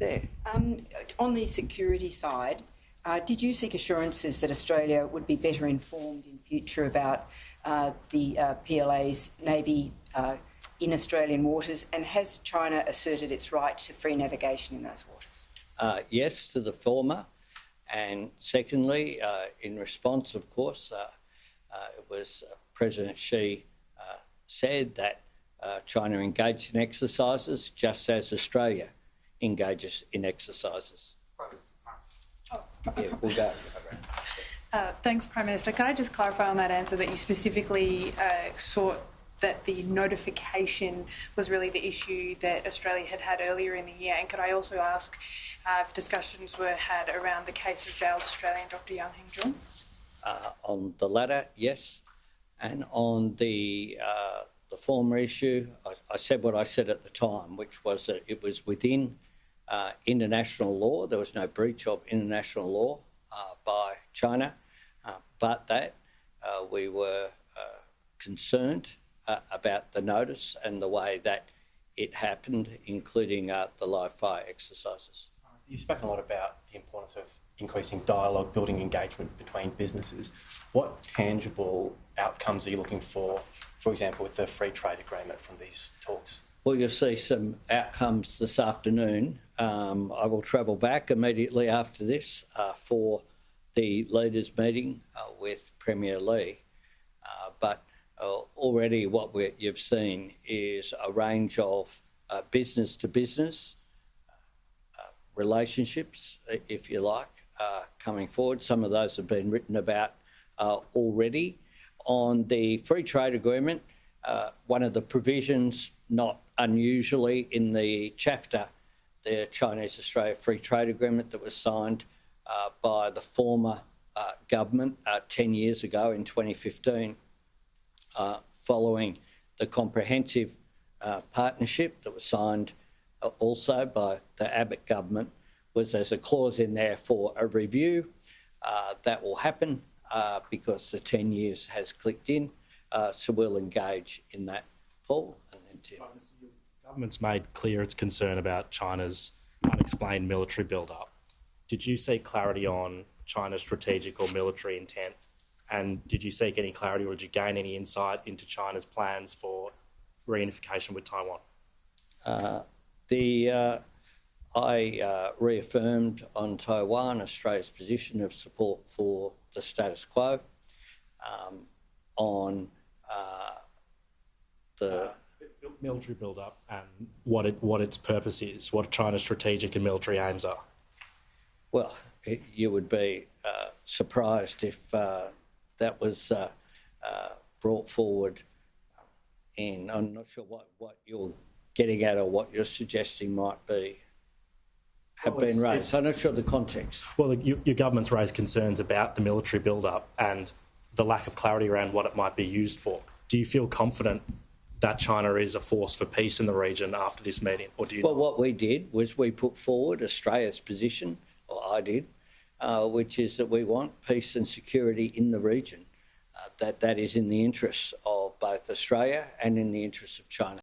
there. On the security side, did you seek assurances that Australia would be better informed in future about the PLA's Navy in Australian waters, and has China asserted its right to free navigation in those waters? Yes, to the former. And secondly, in response, of course, it was President Xi said that China engaged in exercises just as Australia engages in exercises. Yeah, we'll go. Thanks, Prime Minister. Can I just clarify on that answer that you specifically sought that the notification was really the issue that Australia had earlier in the year? And could I also ask if discussions were had around the case of jailed Australian Dr. Young Heng Jun? On the latter, yes. And on the former issue, I said what I said at the time, which was that it was within international law. There was no breach of international law by China, but that we were concerned about the notice and the way that it happened, including the live fire exercises. You've spoken a lot about the importance of increasing dialogue, building engagement between businesses. What tangible outcomes are you looking for example, with the free trade agreement from these talks? Well, you'll see some outcomes this afternoon. I will travel back immediately after this for the leaders' meeting with Premier Lee. But already what you've seen is a range of business-to-business relationships, if you like, coming forward. Some of those have been written about already. On the free trade agreement, one of the provisions, not unusually in the CHAFTA, the Chinese-Australia Free Trade Agreement that was signed by the former government 10 years ago in 2015, following the comprehensive partnership that was signed also by the Abbott government, was there's a clause in there for a review. That will happen because the 10 years has clicked in, so we'll engage in that, Paul. And then Tim. The government's made clear its concern about China's unexplained military build-up. Did you seek clarity on China's strategic or military intent? And did you seek any clarity or did you gain any insight into China's plans for reunification with Taiwan? I reaffirmed on Taiwan Australia's position of support for the status quo. On the military build-up and what its purpose is, what China's strategic and military aims are. Well, you would be surprised if that was brought forward in. I'm not sure what you're getting at or what you're suggesting might be have been raised. I'm not sure the context. Well, your government's raised concerns about the military build-up and the lack of clarity around what it might be used for. Do you feel confident that China is a force for peace in the region after this meeting, or do you? Well, what we did was we put forward Australia's position, or I did, which is that we want peace and security in the region. That is in the interests of both Australia and in the interests of China.